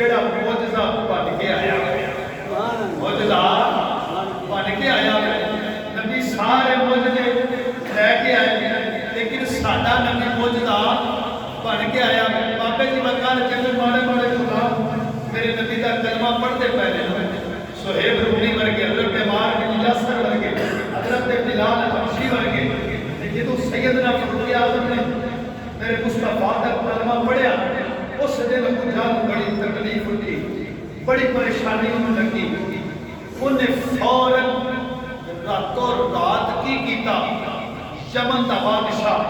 جڑا معجزہ بن کے آیا معجزہ بن کے آیا نبی سارے معجزے لے کے آئے لیکن ساڈا نبی معجزہ بن کے آیا بابے جی مکان جب ماڑے ماڑے خدا میرے نبی کا کلمہ پڑھتے پہلے سہیب رومی ورگے حضرت عمار بن یاسر ورگے حضرت بلال حبشی ورگے جدو سیدنا فاروق اعظم نے میرے مصطفیٰ کا کلمہ پڑھیا اس دن ابو جہل بڑی تکلیف ہوئی بڑی پریشانی لگی انہیں فوراً راتوں رات کی کیتا یمن کا بادشاہ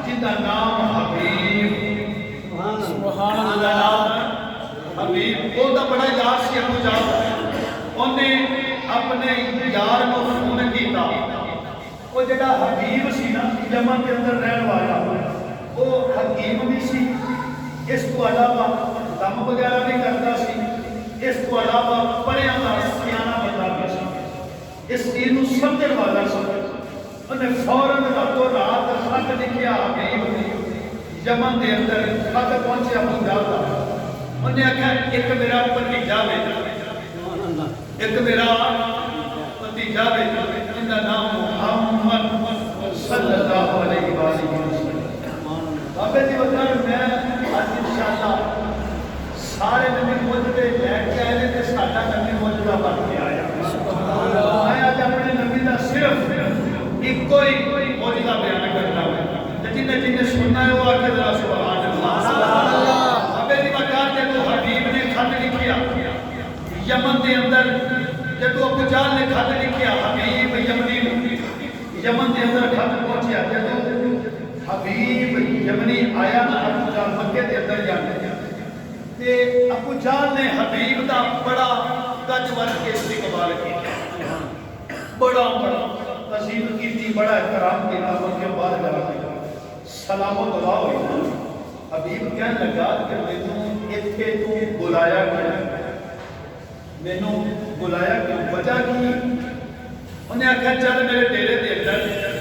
جن کا نام حبیب سبحان اللہ حبیب وہ دا بڑا یار سی ابو جہل انہیں اپنے یار کو فون کیتا وہ جڑا حبیب سی نا یمن کے اندر رہن والا وہ حکیم بھی سی اس کو علاوہ دم وغیرہ بھی کرتا سی اس کو علاوہ پڑھیا کا سیاح بندہ بھی سی اس چیز کو سمجھنے والا سی انہیں فوراً راتوں رات خط لکھیا حبیب یمن کے اندر خط پہنچے ابو جہل کا انہیں آخیا ایک میرا بھتیجا ایک میرا بھتیجا جن کا نام محمد صلی اللہ علیہ وسلم بابے جی بتائیں میں آج انشاءاللہ سارے نبی معجزے لے کے آئے تے ساڈا نبی معجزہ بن کے آیا میں آج اپنے نبی کا صرف ایک ہی معجزہ بیان کرنا ہے جن جن سننا ہے وہ آ کے ذرا سبحان اللہ بابے جی بتائیں جب حبیب نے خط لکھیا یمن کے اندر جب ابو جہل نے خط لکھیا حبیب یمن کے اندر خط پہنچیا جب حبیب یمنی آیا نا ابو جہل مکے کے اندر جانے تے ابو جہل نے حبیب دا بڑا گج ور کے استقبال کیا بڑا عظیم کیتی بڑا احترام کیا ان کے بعد جا کے سلام و دعا ہوئی حبیب کہنے لگا کہ مینوں ایتھے تو بلایا گیا مینوں بلایا کہ وجہ کی انہیں آخیا چل میرے ڈیرے کے اندر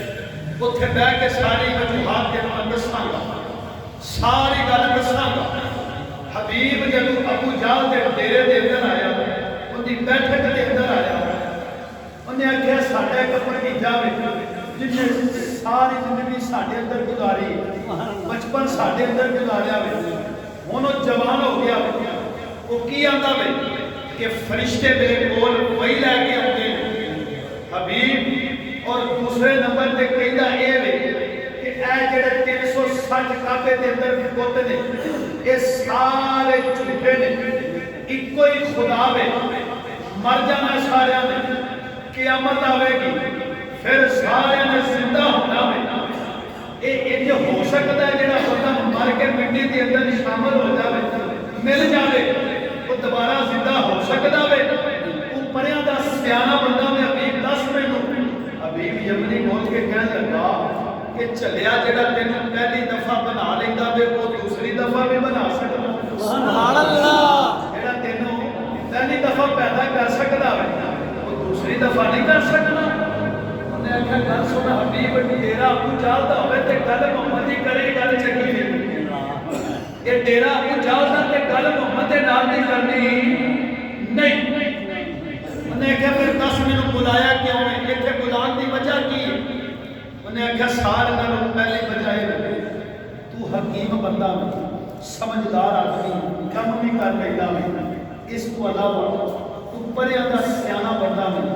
اتنے بہ کے ساری وجوہات کے میں دساں گا ساری گل دساں گا حبیب جب ابو جہل کے ڈیرے کے اندر آیا ان کی بیٹھک کے اندر آیا انہیں آخیا ساڈا ایک بھتیجا جن نے ساری زندگی ساڈے اندر گزاری بچپن ساڈے اندر گزاریا ہوں وہ جوان ہو گیا وہ کی آتا کہ فرشتے میرے کول وہی لے کے آتے ہیں حبیب اور دوسرے نمبر تے کہندا اے وے کہ اے جڑے 360 کعبے دے اندر بت نے اے سارے جھوٹے نے اکو ہی خدا وے مر جانا سارے نے قیامت آوے گی پھر سارے نے زندہ ہونا وے اے ہو سکتا ہے جڑا بندہ مر کے مٹی دے اندر شامل ہو جاوے مل جاوے وہ دوبارہ زندہ ہو سکتا ہے وہ پریاں دا سیانا بندہ میں حبیب دس مینوں حبیب یمنی بول کے کہنے لگا کہ چلیا جڑا تینوں پہلی دفعہ بنا لیندا وے وہ دوسری دفعہ بھی بنا سکدا سبحان اللہ جڑا تینوں پہلی دفعہ پیدا کر سکدا وے وہ دوسری دفعہ نہیں کر سکدا انہیں آخیا گل سن حبیب ڈیرا ابو جہل دا ہوے تے گل محمد دی کرے گل چنگی نہیں یہ ڈیرا ابو جہل دا تے گل محمد دے نال نہیں کرنی نہیں انہیں کہا پھر دس مینوں بلایا کیوں ہے اتنے بلان دی وجہ کی انہیں کہا سارے نالوں پہلی بجائے تو حکیم بندہ میں سمجھدار آدمی کم بھی کر لینا میں اس کو علاوہ تو پریاں دا سیانا بندہ میں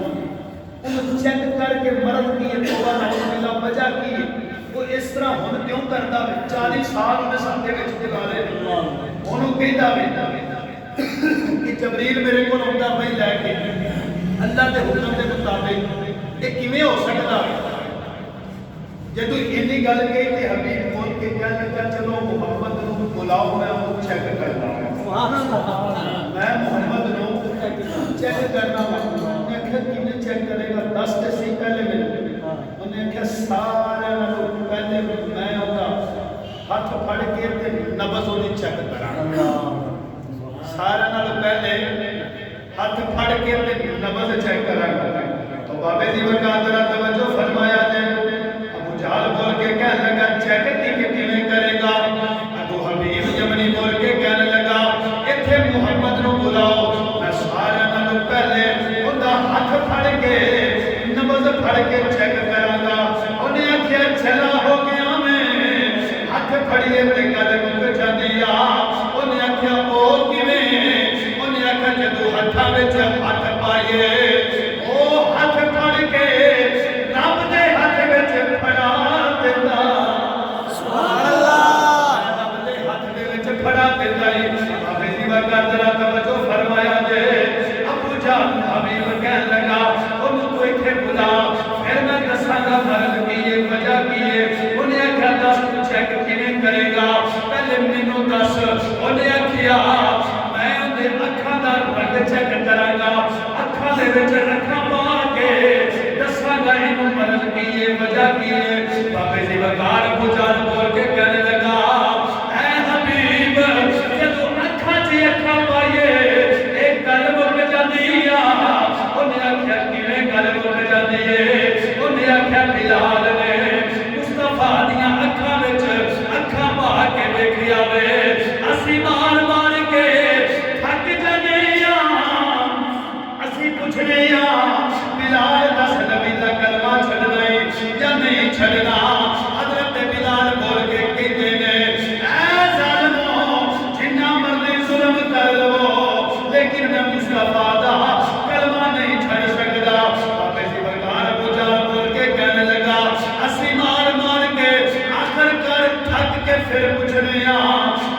انہیں چیک کر کے مرد کی توبہ نعوذ وجہ کی وہ اس طرح ہن کیوں کرتا ہے 40 سال انہیں ساتھے وچ گزارے انہوں کہتا ہے کہ جبریل میرے کو آتا بھائی لے کے اللہ کے حکم کے مطابق یہ کیویں ہو سکتا ہے جب اینی گل کہی تے حبیب بول کے کہنے لگا چلو محمد نو بلاؤ میں وہ چیک کرنا ہے سبحان اللہ میں محمد نو چیک کرنا میں کہ کیویں چیک کرے گا 10 تے سی پہلے میں انہیں کہ سارے لوگ پہلے میں ہوتا ہاتھ پھڑ کے تے نبض ہونے چیک کراں سارے نال پہلے ہاتھ پھڑ کے تے نبض چیک کراں تو بابے دی وقت ذرا توجہ فرمایا جائے ابو جہل بول کے کہنے لگا چیک کیویں کرے گا ابو حبیب یمنی بول کے کہنے لگا ایتھے محمد پڑھ کے چیک کرانگا انہیں آکھیا چلا ہو گیا میں ہاتھ پھڑیے تے گل مک جاندی آ انہیں آکھیا او کیویں انہیں آکھیا جدوں ہتھاں وچ ہاتھ پائیے او ہاتھ پھڑ کے رب دے ہاتھ وچ پھڑا دیندا سبحان اللہ رب دے ہاتھ دے وچ پھڑا دیندا اے بابے دی وقت ذرا توجہ فرمایا جے ابو جان حبیب کہن لگا انہوں تو ایتھے بلا پھر میں دساں گا مرض کی یہ وجہ کی ہے انہیں آکھیا دس تو چیک کیویں کرے گا پہلے مینوں دس انہیں آکھیا میں اندے اکھاں دا رنگ چیک کراں گا اکھاں دے وچ اکھاں پا کے دساں گا اینوں مرض کی یہ وجہ کی ہے بابے دی وقار ابو جان بول کے کہنے لگا اے حبیب جدوں اکھاں چ اکھاں پائیے ایک گل مک جاندی آ انہیں آکھیا کیویں گل مک جاندی ہے انہیں آکھیا بلال نے مصطفیٰ دیاں اکھاں وچ اکھاں پا کے ویکھیا وے اسی مار مار کے تھک جانے اسی پوچھنے بلال دس نبی دا کلمہ چھڈنا ہے یا نہیں چھڈنا حضرت بلال بول کے کہتے نے اے ظالمو جنہ مرضی ظلم کر لو لیکن میں مصطفیٰ دا کلمہ نہیں چھڑ سکدا بابے دی وقار ابو جان بول کے کہنے لگا اسی مار مار کے آخر کر تھک کے پھر پوچھنے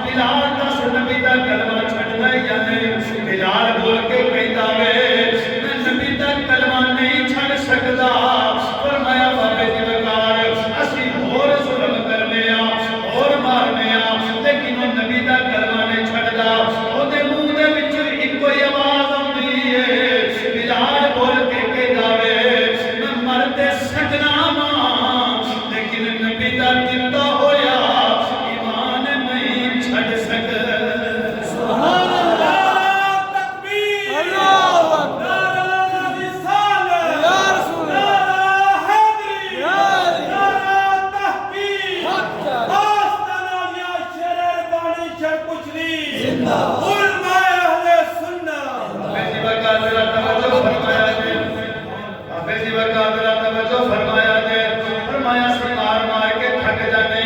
بلال دس نبی دا کلمہ چھڈنا ہے یا نہیں بلال بول کے کہتا وے میں نبی دا کلمہ نہیں چھڑ سکدا فرمایا بابے دی وقار اسی ہور ظلم کرنے اور مارنے لیکن وہ نبی دا کلمہ نہیں چھڑدا او دے منہ دے وچ ایک کوئی آواز آندی ہے بلال بول کے کہتا وے میں مرتے سکنا ماں لیکن نبی دا دتا ہویا ایمان نہیں چھڑ سکدا سبحان اللہ تکبیر اللہ اکبر نعرہ رسالت یا رسول اللہ حیدری نعرہ تحقیق آستانہ یا شرر بانی شر پچھلی زندہ علماء اہل سنت بابے دی وقار ذرا توجہ فرمایا جے بابے دی وقار ذرا توجہ فرمایا جے فرمایا سی مار مار کے تھک جانے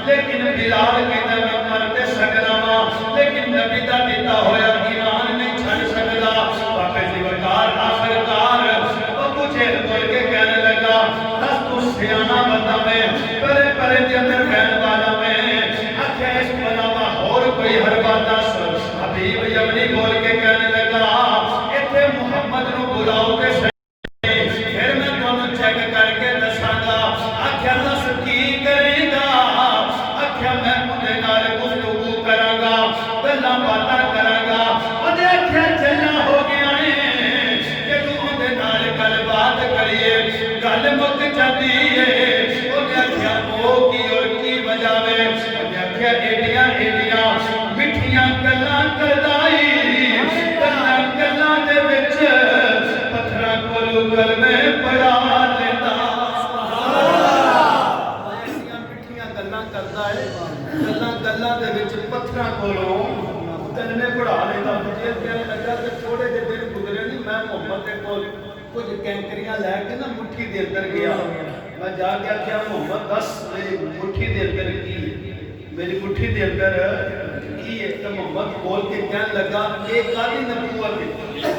لیکن بلال کہتا میں مرتے سکنا وا لیکن نبی دا دیتا ہویا ایمان نہیں چھڑ سکدا بابے دی وقار آخرکار ابو جہل بول کے کہنے لگا دس تو سیانا بندہ میں پرے پرے دے اندر بہن والا میں آکھیا اس علاوہ اور کوئی ہر بات دس حبیب یمنی بول کے کہنے لگا ایتھے محمد نو بلاؤ تے پھر میں تانوں چیک کر کے دساں گا آکھیا دس کی کرے گا آکھیا میں اودے نال گفتگو کراں گا گلاں باتاں کراں گا اودے آکھیا چلا ہو گیا ہے کہ تو اودے نال گل بات کریے گل مک جاندی ہے اودے آکھیا او کی اور کی وجہ وے اودے آکھیا ایڈیاں ایڈیاں مٹھیاں گلاں کردائی گلاں گلاں دے وچ پتھراں کولوں کلمے پڑھا لیندا کرتا ہے گلاں گلاں دے وچ پتھراں کولوں کلمے پڑھا لیندا مجھے کہنے لگا کہ تھوڑے دے دن گزرے نہیں میں محمد دے کول کچھ کینکریاں لے کے نا مٹھی دے اندر گیا میں جا کے آکھیا محمد دس میری مٹھی دے اندر کی میری مٹھی دے اندر کی ہے تو محمد بول کے کہنے لگا ایک آدھی نبوت ہے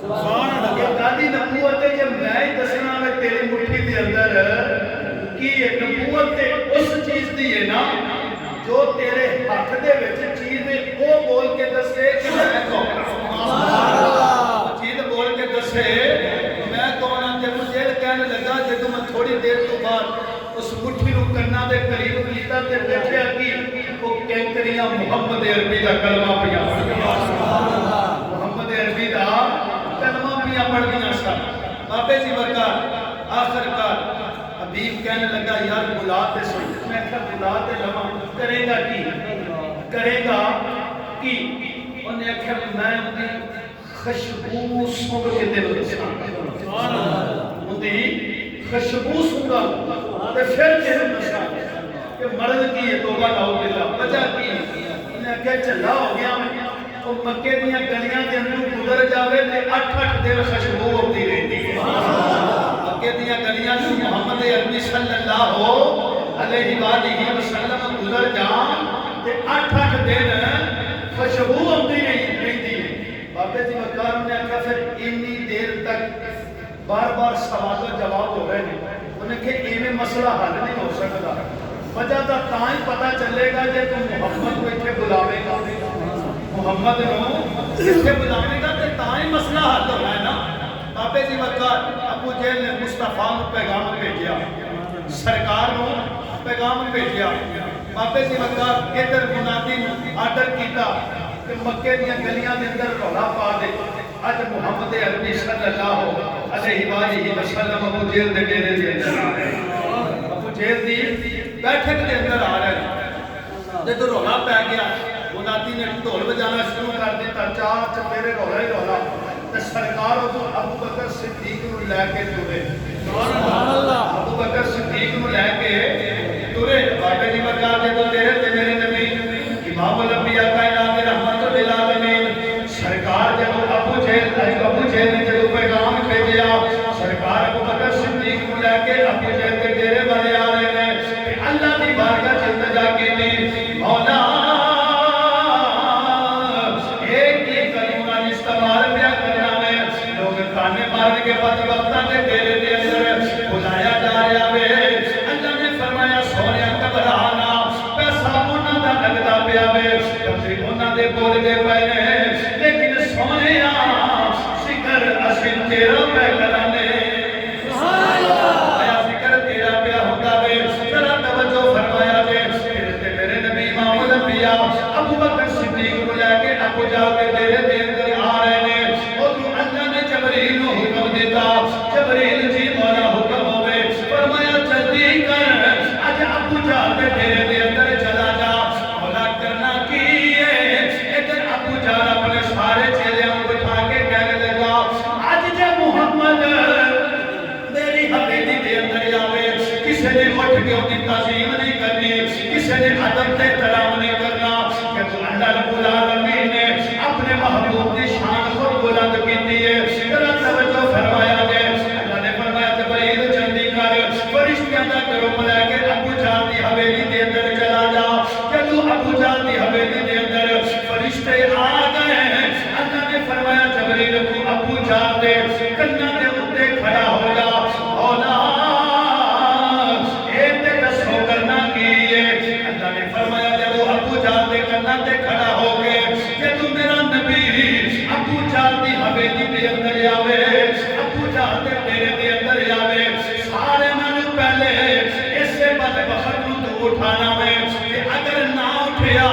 سبحان اللہ ایک آدھی نبوت ہے جب میں دسنا میں تیری مٹھی دے اندر کی ایک نبوت تے اس چیز دی ہے نا جو تیرے ہاتھ دے وچ چیز ہے وہ بول کے دسے کہ میں کون سبحان اللہ چیز بول کے دسے میں کون ہاں جب مجھے کہنے لگا جدوں میں تھوڑی دیر تو بعد اس مٹھی نو کرنا دے قریب کیتا تے دیکھیا کہ وہ کینکریاں محمد عربی دا کلمہ پیا سبحان اللہ محمد عربی دا کلمہ پیا پڑھدیاں سن بابے دی وقار آخرکار حبیب کہنے لگا یار بلا تے سن میں کہا بلا تے لما کرے گا کی کرے گا کی انہیں کہا میں اندی خوشبو سونگ کے دل سبحان اللہ اندی خوشبو سونگا تے پھر دل نشا کہ مرض کی ہے توبہ لاؤ باللہ وجہ کی انہیں کہا چلا ہو گیا میں وہ مکے دیاں گلیاں دے اندر گزر جاوے تے 8 دن خوشبو ہوتی رہتی ہے مکے دیاں گلیاں جو محمد عربی صلی اللہ علیہ وآلہ وسلم گزر جان تے 8 دن خوشبو آتی رہتی ہے. بابے جی وقار نے کہا پھر اتنی دیر تک بار بار سوال و جواب ہو رہے ہیں. انہیں کہ ایویں مسئلہ حل نہیں ہو سکتا. وجہ دا تاں ہی پتہ چلے گا جے تم محمد کو اتنے بلاوے گا, محمد کو اتنے بلاوے گا تے تاں ہی مسئلہ حل ہونا ہے نا. بابے جی وقار ابو جہل نے مصطفیٰ کو پیغام بھیجیا, سرکار کو پیغام بھیجیا. بابے جی وقار ادھر منادی آرڈر کیتا کہ مکے دیا گلیاں دے اندر رولا پا دے اج محمد عربی صلی اللہ علیہ وآلہ وسلم ابو جہل دے ڈیرے دے اندر آ رہے ہیں, ابو جہل دی بیٹھک دے اندر آ رہے ہیں. جب رولا پہ گیا منادی نے ڈھول بجانا شروع کر دیتا, چار چپیرے رولا ہی رولا. سرکار ابو بکر صدیق کو لے کے ٹرے, ابو بکر صدیق کو لے کے ٹرے. بابے جی بتا دے تو تیرے تے میرے نبی امام الانبیاء کائنات رحمت للعالمین سرکار جب ابو جہل نے جب پیغام بھیجیا, سرکار ابو بکر صدیق کو لے کے ابو جہل کے ڈیرے والے آ رہے ہیں. اللہ کی بارگاہ سے التجا کی تھی, مولا ایک ہی کلمہ استعمال پیا کرنا ہے. لوگ کانے مارنے کے بعد وقتاں کے ڈیرے دے اندر بلایا جا رہا ہے. اللہ نے فرمایا سونیا گھبرانا پیسہ انہاں دا لگدا پیا وے, کبھی انہاں دے بول دے پے نے, لیکن سونیا ذکر اسی تیرا پہ کرانے. سبحان اللہ, ذکر تیرا پیا ہوندا وے. ذرا توجہ فرمایا جے تے میرے نبی امام الانبیاء ابو بکر صدیق کو لے کے ابو جہل کے ڈیرے دے اندر آ رہے ہیں. اور اللہ نے جبریل کو حکم دیتا, جبریل جی مولا حکم ہوے, فرمایا جلدی کر اج ابو جہل کے ڈیرے دے اندر چلا جا. مولا کرنا کی ہے, ادھر ابو جہل اپنے سارے چیلیاں کو بٹھا کے کہنے لگا اج جے محمد میری حویلی دے اندر آوے, کسی نے اٹھ کے ان کی تعظیم نہیں کرنی, کسی نے ادب تے احترام نہیں کرنا, کہ اللہ رب العالمین نے اپنے محبوب کی شان کو بلند کی ہے. ذرا توجہ فرمایا جائے. اللہ نے فرمایا جبریل جلدی کر فرشتیاں دا گروپ لے کے ابو جہل دی حویلی دے اندر چلا جا. جب ابو جہل دی حویلی دے اندر فرشتے آ گئے, اللہ نے فرمایا جبریل کو ابو جہل دے کناں دے اوتے کھڑا ہو جا. مولا اے تے دسو کرنا کی ہے. اللہ نے فرمایا جب ابو جہل دے کناں تے کھڑا ہو گئے کہ تو میرا نبی ابو جہل دی حویلی دے اندر آوے, ابو جہل دے ڈیرے دے اندر آوے, سارے نالوں پہلے اسے بدبخت نوں تو اٹھانا وے. کہ اگر نہ اٹھیا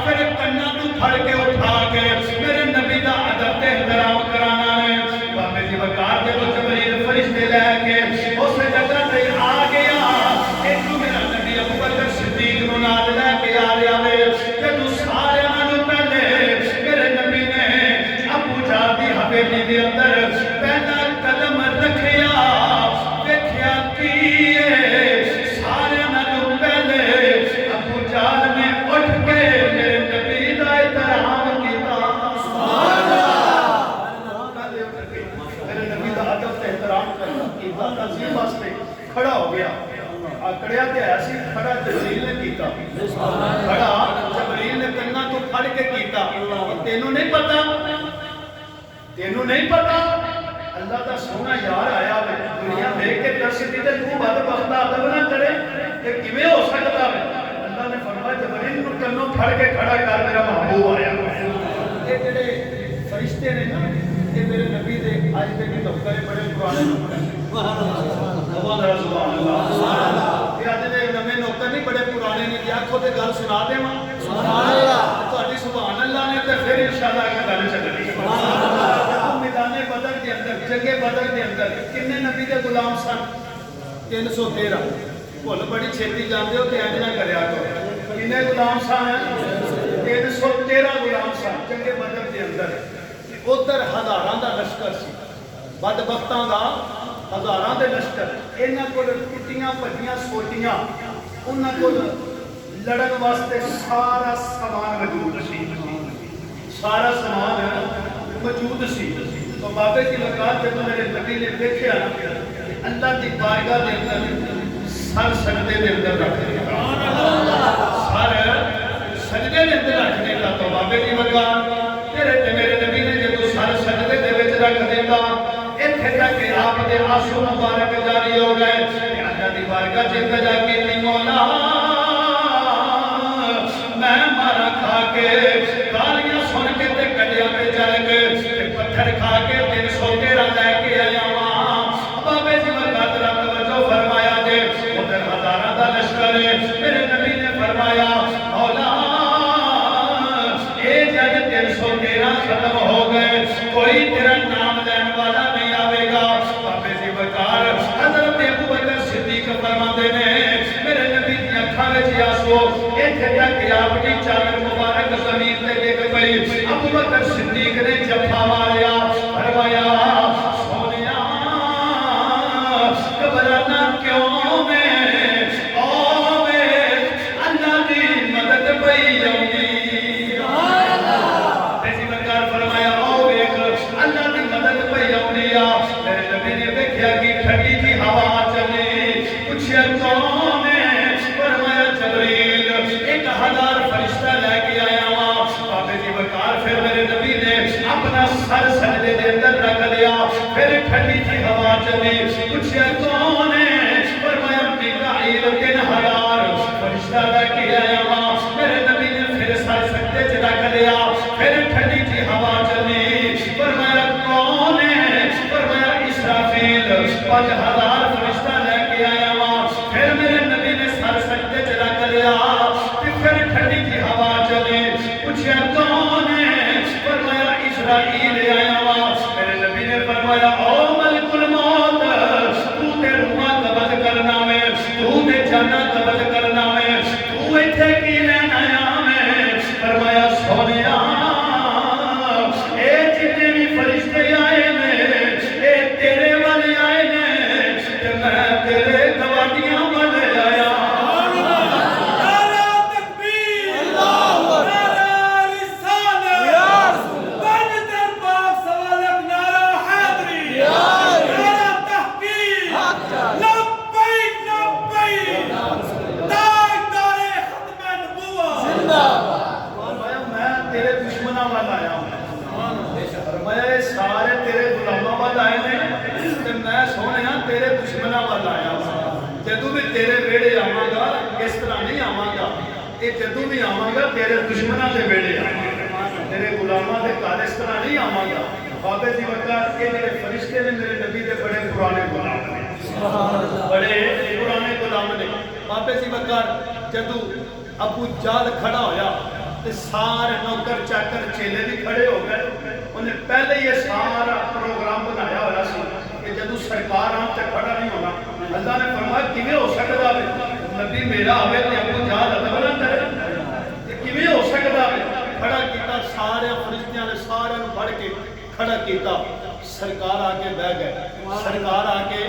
پھر کناں تو پھڑ کے اٹھا کے میرے نبی دا ادب تے احترام کرانا ہے. بابے جی وقار جب جبریل فرشتے لے کے اس جگہ تے آ گیا کہ تو میرا نبی ابو بکر صدیق نوں نال لے کے آ رہا ہے. جدوں سارے نالوں پہلے میرے نبی نے ابو جہل دی حویلی دے اندر پہلا قدم رکھیا, دیکھیا کی سارے نالوں پہلے ابو جہل نے اٹھ کے میرے نبی دا احترام کیتا. سبحان اللہ, میرے نبی دا ادب تے احترام کیتا, تعظیم واسطے کھڑا ہو گیا. کڑیا تے ایسی کھڑا جبریل نے کیتا, کھڑا جبریل نے کناں تو پھڑ کے کیتا. تینوں نہیں پتا, تینوں نہیں پتا اللہ دا سونا یار آیا ہے, دنیا دیکھ کے درس دی تے تو بدبخت ادب نہ کرے کہ کیویں ہو سکتا ہے. اللہ نے فرمایا جبریل نوں کنوں پھڑ کے کھڑا کر, میرا محبوب آیا. یہ جڑے فرشتے نے نا, یہ میرے نبی دے اج دے بھی دفتر بڑے پرانے نوکر ہیں. سبحان اللہ, سبحان اللہ. یہ اج دے نویں نوکر نہیں, بڑے پرانے نے. آکھو تے گل سنا دیواں. سبحان اللہ. تہاڈی سبحان اللہ نے تے پھر انشاءاللہ اگے گل چلنی. سبحان اللہ. میدان بدر کے اندر, جنگ بدر کے اندر کنے نبی دے غلام سن؟ 313. بھول بڑی چھیتی جاندے ہو تے انج نہ کریا کرو. کنے غلام سن؟ 313 غلام سن جنگ بدر کے اندر. ادھر ہزاراں دا لشکر سی, بدبختاں دا ہزاراں دے لشکر. انہاں کول ٹٹیاں بھجیاں سوٹیاں, انہاں کول لڑن واسطے سارا سامان موجود سی, سارا سامان موجود سی. تو بابے کی وقات جب میرے نبی نے دیکھا کہ اللہ کی بارگاہ دے اندر سر سجدے دے اندر رکھ دیتا سر سجدے دے اندر رکھ دیتا تو بابے دی بارگاہ تیرے تے میرے نبی نے جدو سر سجدے دے وچ رکھ دیتا ایتھے تک کہ آپ دے آنسو مبارک جاری ہو گئے کہ اللہ دی بارگاہ چ التجا کیتی مولا میں مارا کھا کے گالیاں سن کے تے کڈیا پہ چل گئے تے پتھر کھا کے 313 لے کے آیا واں بابے جی مقدرہ توجہ فرمایا جے ادھر ہزاراں دا لشکر ہے میرے نبی نے فرمایا مولا اے جگ 313 ختم ہو گئے کوئی تیرا نام لین والا نہیں آوے گا بابے جی بکار حضرت ابو بکر صدیق فرماندے نے میرے نبی دی اکھاں وچ آنسو ایتھے تک کہ آپ کی چادر مبارک زمین تے ڈگ پئی ابو بکر صدیق نے جفا ماریا فرمایا سونیا گھبرانا کیوں میں اوے اللہ دی مدد پئی آؤندی سبحان اللہ ایسی بکار فرمایا او ویکھ اللہ دی مدد پئی آؤندی میرے نبی نے دیکھیا کہ ٹھنڈی جی ہوا چلی پوچھیا کون ہے فرمایا جبریل 1000 فرشتہ لے کے آیا ہوا بابے جی بکار پھر میرے نبی نے اپنا سر سجدے دے اندر رکھ لیا پھر ٹھنڈی جی ہوا چلی پوچھیا کون ہے فرمایا میکائیل 3000 فرشتہ لے کے آیا ہوا میرے نبی نے پھر سر سجدے چ رکھ لیا پھر ٹھنڈی جی ہوا چلی فرمایا کون ہے فرمایا اسرافیل 5000 فرشتہ لے کے آیا ہوا پھر میرے نبی نے سر سجدے چ رکھ لیا پھر ٹھنڈی جی ہوا چلی پوچھیا کون ہے فرمایا اسرائیل آیا ہوا میرے نبی نے فرمایا او ملک الموت تو تے روحاں قبض کرنا میں تو تے جاناں قبض کرنا میں تو ایتھے کی لین آیا میں فرمایا سونیا اے جتنے بھی فرشتے آئے نے اے تیرے والے آئے نے تے میں تیرے گواہیاں والے آیا جدو بھی تیرے ویڑے آواں گا اس طرح نہیں آواں گا یہ جدو بھی آواں گا تیرے دشمنوں کے ویڑے آواں گا تیرے غلاموں کے گھر اس طرح نہیں آواں گا بابے جی وقت یہ میرے فرشتے نے میرے نبی کے بڑے پرانے غلام نے بڑے پرانے غلام نے بابے جی وقت جدو ابو جہل کھڑا ہویا تے سارے نوکر چاکر چیلے بھی کھڑے ہو گئے انہیں پہلے یہ سارا پروگرام بنایا ہوا سی کہ جدو سرکار آن تے کھڑا نہیں ہونا اللہ نے فرمایا کیویں ہو سکدا ہے نبی میرا آوے تے ابو جہل ادب نہ کرے یہ کیویں ہو سکدا ہے کھڑا کیتا سارے فرشتیاں نے سارے نوں پڑھ کے کھڑا کیتا سرکار آ کے بیٹھ گئے سرکار آ کے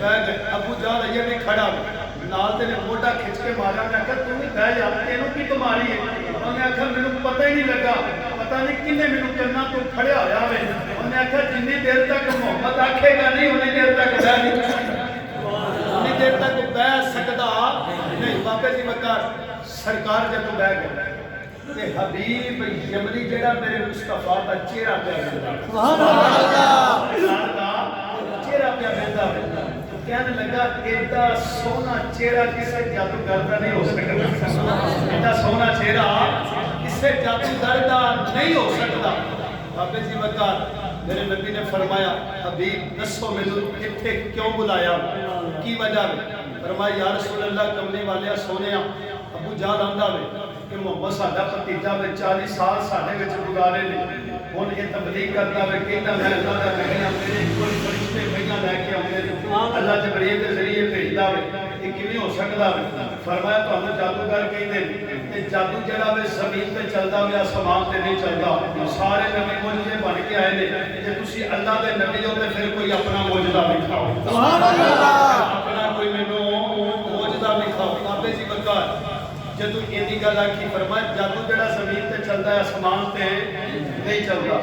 بیٹھ گئے ابو جہل یہ بھی کھڑا نال تے نے موٹا کھچ کے مارا میں کہا تو بھی بیٹھ جا تینوں کی بیماری ہے انہیں آخیا مینوں پتہ ہی نہیں لگا پتہ نہیں کنے مینوں کرنا تو کھڑیا ہویا ہوئے انہیں آخیا جنی دیر تک محمد آکھے گا نہیں انہیں دیر تک بیٹھ نہیں انہیں دیر تک بیٹھ سکدا نہیں بابے جی وقار سرکار جب بیٹھ گئے تے حبیب یمنی جڑا میرے مصطفیٰ دا چہرہ پہ سبحان اللہ چہرہ پہ بہتا ہے کہنے لگا ایڈا سونا چہرہ کسے جادوگر دا نہیں ہو سکتا ایڈا سونا چہرہ کسے جادوگر دا نہیں ہو سکتا بابے جی وقار میرے نبی نے فرمایا حبیب دسو مینوں اتھے کیوں بلایا کی وجہ ہے فرمایا یا رسول اللہ کمنے والے سونیا ابو جہل آندا وے کہ محمد ساڈا بھتیجا وے 40 سال ساڈے وچ گزارے نے ہن یہ تبلیغ کردا وے کہندا میں اللہ دا نبی ہاں میرے کوئی فرشتے پہیاں لے کے آوندے نے اللہ جبرائیل دے ذریعے بھیجدا وے یہ کیویں ہو سکدا وے فرمایا تانوں جادوگر کہندے نے تے جادو جڑا وے زمین تے چلدا وے آسمان تے نہیں چلدا سارے نبی معجزے بن کے آئے نے جے تسی اللہ دے نبی ہو تے پھر کوئی اپنا معجزہ دکھاؤ سبحان اللہ اپنا کوئی مینوں معجزہ دکھاؤ بابے جی وقار جدو یہ گل آخی فرمایا جادو جڑا زمین تے چلتا ہے آسمان تے نہیں چلتا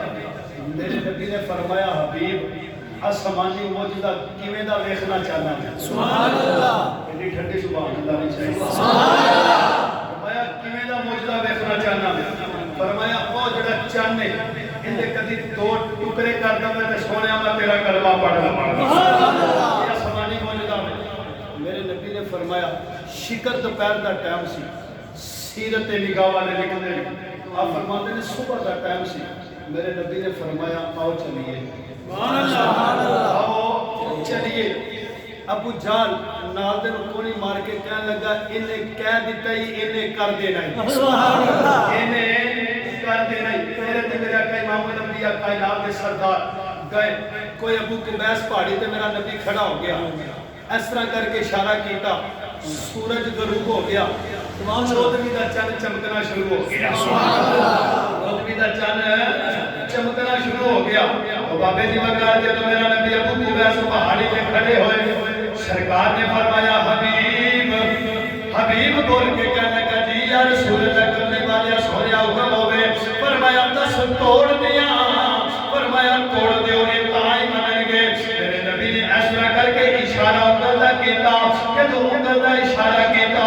میرے نبی نے فرمایا حبیب آسمانی موجودہ کیویں دا ویکھنا چاہنا ہے. سبحان اللہ. ایڈی ٹھنڈی سبحان اللہ نہیں چاہیے. سبحان اللہ. فرمایا کیویں دا موجودہ ویکھنا چاہنا ہے. فرمایا وہ جڑا چن ہے اندے کدی دو ٹکڑے کر دے تے سونیا میں تیرا کلمہ پڑھ لواں. سبحان اللہ. یہ آسمانی موجودہ ہے. میرے نبی نے فرمایا شکر دوپہر دا ٹائم سی. سیرت نگاہ والے لکھتے ہیں آپ فرماتے ہیں صبح کا ٹائم سی. میرے نبی نے فرمایا آؤ چلیے. آؤ چلیے. ابو جہل نال دے کوڑی مار کے کہنے لگا انہیں کہہ دیتا ہی انہیں کر دینا ہی. انہیں کر دینا ہی. میرے تے میرا کہ امام الانبیاء کائنات کے سردار گئے. کوئی ابو قبیس پہاڑی تے میرا نبی کھڑا ہو گیا. اس طرح کر کے اشارہ کیتا. سورج غروب ہو گیا. چودھویں دا چن چمکنا شروع ہو گیا. چودھویں دا چن چمکنا شروع ہو گیا. بابے جی وقار جب میرا نبی ابو قبیس پہاڑی پہ کھڑے ہوئے سرکار نے فرمایا حبیب حبیب بول کے کہنے لگا جی یا رسول اللہ کرنے والے سونیا حکم ہوئے. فرمایا دس توڑ دیا. فرمایا توڑ دیو یہ تائی منن گے. میرے نبی نے اس طرح کر کے اشارہ انگل دا کیتا کہ تو انگل دا اشارہ کیتا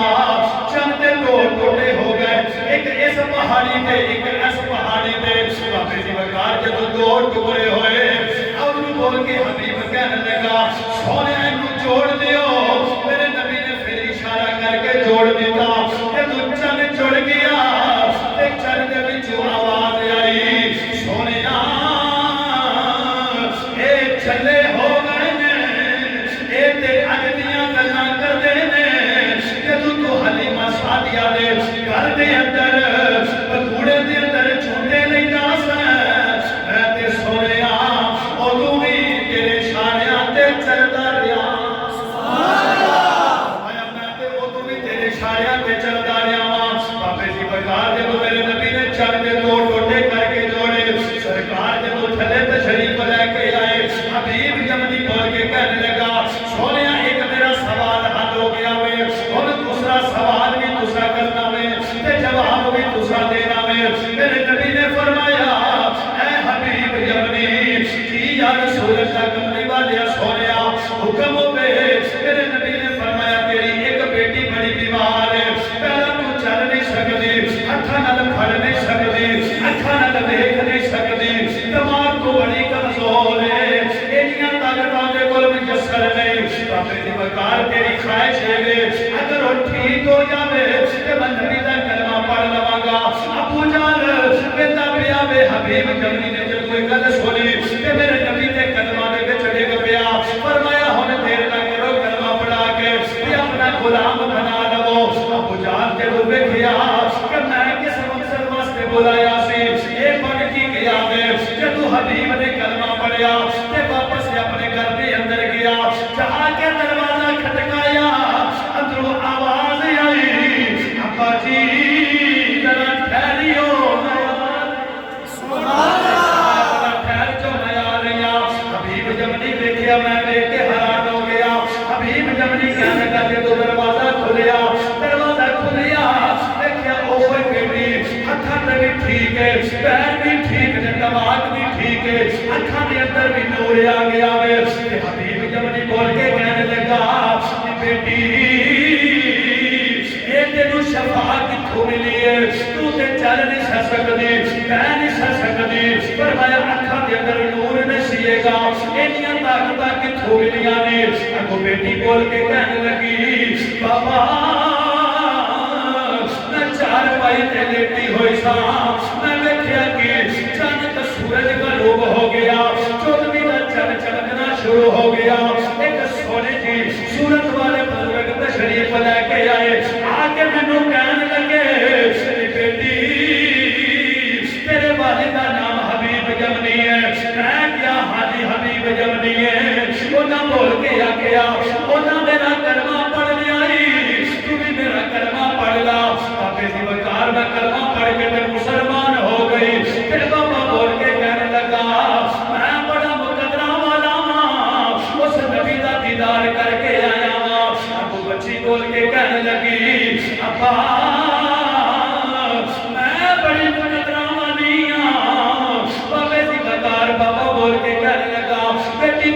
چندے دو ٹوٹے ہو گئے. ایک اس پہاڑی پہ ایک اس پہاڑی پہ. بابے جی وقار جب دو ٹکڑے ہوئے اب بول کے حبیب کہنے لگا سونے انہوں جوڑ دیو. میرے نبی نے پھر اشارہ کر کے جوڑ دیتا کہ تو چند جڑ گیا. ایک چند دے بچو آواز آئی سونے اے چلے ہو گئے اے تے اجدیاں گلاں کر دے کہ تو حلیمہ سعدیہ دے گھر دے اندر بکوڑے دے اندر چھوٹے نہیں جاس میں تے سونے اودوں بھی تیرے شانیاں تے چلدا رہیا. سبحان اللہ. آیا میں تے اودوں بھی تیرے شانیاں تے چلدا رہیا. بابے جی وقار جب میرے نبی نے چل کے دو ٹوٹے کر کے جوڑے سرکار جب تھلے تشریف لے کے آئے حبیب یمنی بول کے کہنے لگا سونے ایک میرا سوال حل ہو گیا ہے اور دوسرا سوال بھی دوسرا کرنا ہے تے جواب بھی دوسرا دینا ہے. میرے نبی نے فرمایا اے حبیب یمنی کی یا رسول اللہ کرنے والے سونے حکم ہوئے. میرے نبی نے فرمایا تیری ایک بیٹی بڑی بیمار ہے. پہلا تو چل نہیں سکتی اکھاں نال پھڑ نہیں سکتی اکھاں نال دیکھ نہیں سکتی دماغ کو بڑی کمزور ہے. ایڈیاں طاقتاں دے کول میسر نہیں. بابے دی وقار تیری خواہش ہے اگر وہ ٹھیک ہو جاوے تے میں نبی دا کلمہ پڑھ لواں گا. ابو جہل ویندا پیا وے حبیب یمنی نے جب کوئی گل سنی تے میرے نبی دے کلمہ دے وچ ڈگ پیا. فرمایا ہن دیر نہ کرو کلمہ پڑھا کے تے اپنا غلام بنا لو. ابو جہل جب ویکھیا کہ میں کس مقصد واسطے بلایا سی یہ بن کی گیا وے. جب حبیب نے کلمہ پڑھیا تے واپس اپنے گھر دے اندر گیا. جا کے دروازہ کھٹکایا اندروں آواز آئی ابا جی ذرا ٹھہریو. سبحان اللہ. ٹھہر جو میں آ رہی ہوں. حبیب یمنی دیکھیا میں دیکھ کے حیران ہو گیا. حبیب یمنی کہنے لگا تو دروازہ کھلیا. دروازہ کھلیا دیکھیا او بیٹی اکھاں تے بھی ٹھیک ہے پیر بھی ٹھیک ہے دماغ بھی ٹھیک ہے اکھاں دے اندر بھی نور آ گیا ہے. حبیب یمنی بول کے کہنے لگا بیٹی اے تینوں شفا کتھوں ملی ہے تو تے چل نہیں سکدی پیر نہیں سکدی. فرمایا اکھاں دے اندر نور نشیے گا ایڈیاں طاقتاں کتھوں ملیاں نے. اگو بیٹی بول کے کہنے لگی بابا میں چار پائی تے لیٹی ہوئی سا میں ویکھیا کہ چاند سورج غروب ہو گیا. چودھویں دا چن چمکنا شروع ہو گیا. ایک سونے کی صورت والے بزرگ تشریف لے کے آئے. آ کے مینوں کہنے لگے بیٹی تیرے والد کا نام حبیب یمنی ہے. میں کیا حاجی حبیب یمنی ہے. انہاں بول کے آ گیا انہاں میرا کلمہ پڑھ لیا تو بھی میرا کلمہ پڑھ لا. بابے دی وقار میں کلمہ پڑھ کے میں مسلمان ہو گئی. پھر بابا بول کے کہنے لگا میں بڑا مقدرہ والا ہوں اس نبی دا دیدار کر کے آیا ہوں. ابو بچی بول کے کہنے لگی ابا میں بڑی مقدرہ والی ہوں. بابے دی وقار بابا بول کے کہنے لگا بیٹی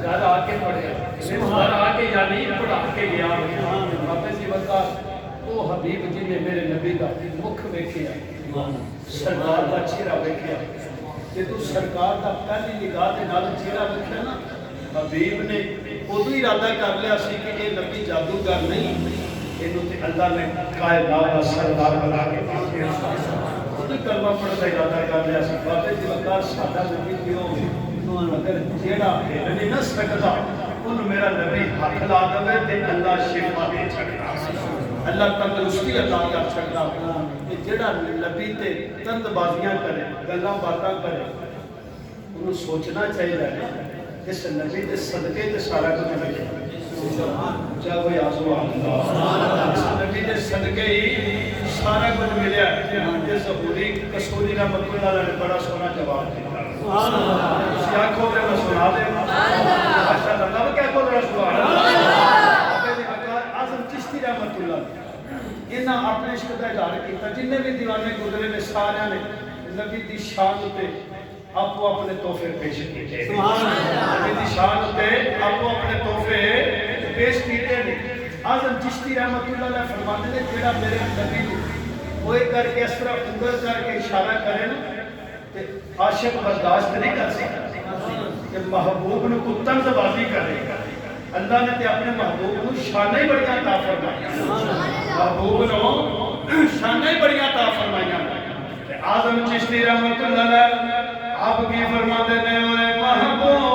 گھر آ کے پڑھے گھر آ کے یعنی پڑھا کے گیا بابے جی بتا وہ حبیب جی نے میرے نبی کا مکھ ویکھیا سرکار کا چہرہ ویکھیا کہ تو سرکار کا پہلی نگاہ کے نال چہرہ ویکھیا نا حبیب نے ادو ہی ارادہ کر لیا سی کہ یہ نبی جادوگر نہیں یہ اللہ نے کائنات کا سردار بنا کے کلمہ پڑھتا ارادہ کر لیا سی بابے جی بتا ساڈا نبی کیوں مگر جیڑا نہیں نہ سکتا ان میرا نبی ہاتھ لا دے تے اللہ شفا دے چھڑدا اللہ تندرستی عطا کر چھڑدا کہ جیڑا نبی تے تند بازیاں کرے گلاں باتاں کرے انہوں سوچنا چاہیے اس نبی دے صدقے تے سارا کچھ ملے چاہے کوئی آسو اللہ اس نبی دے صدقے ہی سارا کچھ ملیا ہے ظہوری کسوری رحمۃ اللہ علیہ نے بڑا سونا جواب دیا کیا کھول رہے میں سنا دے ماشاءاللہ تب کیا کھول رہے سبحان اللہ اعظم چشتی رحمۃ اللہ انہاں اپنے عشق کا اظہار کیتا جننے بھی دیوانے گزرے نے سارے نے نبی دی شان تے آپ اپنے تحفے پیش کیتے نبی دی شان تے آپ اپنے تحفے پیش کیتے نے اعظم چشتی رحمۃ اللہ علیہ فرماتے ہیں جڑا میرے نبی ہوئے کر کے اس طرح انگر کر کے اشارہ کرے نا عاشق برداشت نہیں کر سکتا کہ محبوب نے کو طنز بازی کرے اللہ نے تے اپنے محبوب کو شانیں بڑی عطا فرمائیاں محبوب نے شانیں بڑی عطا فرمائیاں اعظم چشتی رحمۃ اللہ علیہ آپ کی فرماتے ہیں اے محبوب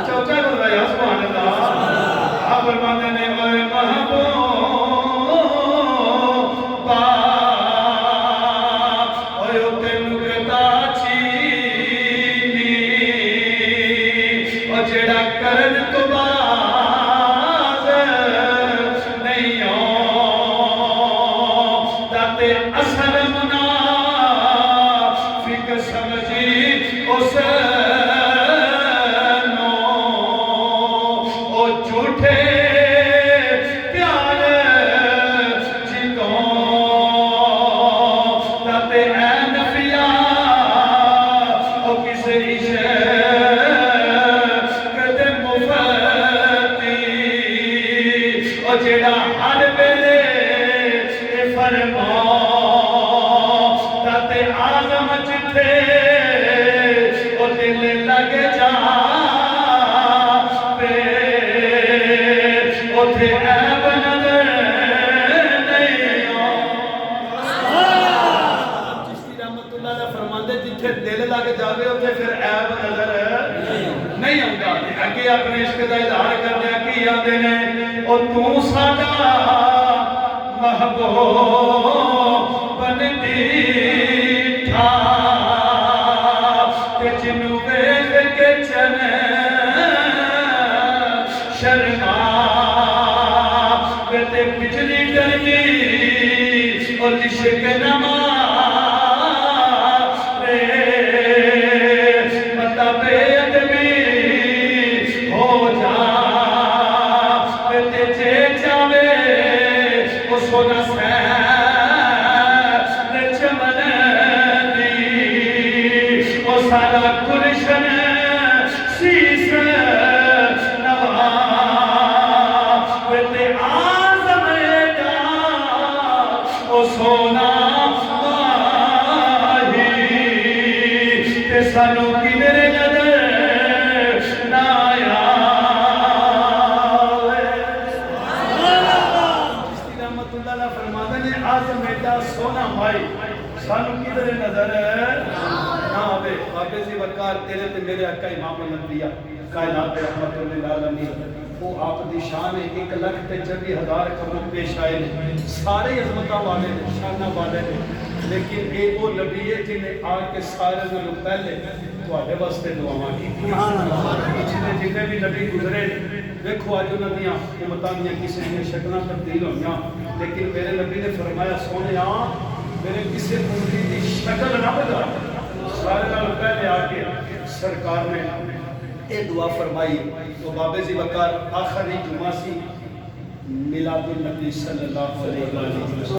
چوکا بول رہا ہے سبحان اللہ آپ فرماتے ہیں اے محبوب اپنے عشق کا اظہار کرنے کی آدھے نے اور تو ساڈا محبوب بن دیٹھا کہ جنوں ویکھ کے چن شرما تے بجلی ڈرنی اور عشق نما سانو کدھر نظر نہ آیا چشتی رحمۃ اللہ علیہ فرماتے ہیں اعظم ایڈا سونا بھائی سانو کدھر نظر نہ آوے بابے جی وقار تیرے تے میرے آقا امام الانبیاء کائنات رحمت للعالمین وہ آپ دی شان ہے 1,24,000 قبر پیش آئے نے سارے عظمتاں والے نے شانہ والے نے لیکن ایک وہ نبی ہے جنہیں آ کے سارے نالوں پہلے تواڈے واسطے دعاواں کیتیاں جتنے بھی نبی گزرے دیکھو اج انہاں دیاں امتاں دیاں کسی دیاں شکلاں تبدیل ہوئیاں لیکن میرے نبی نے فرمایا سونیا میرے کسی امتی دی شکل نہ بدل سارے نالوں پہلے آ کے سرکار نے یہ دعا فرمائی تو بابے جی وقار آخری جمعہ سی میلاد النبی صلی اللہ علیہ وسلم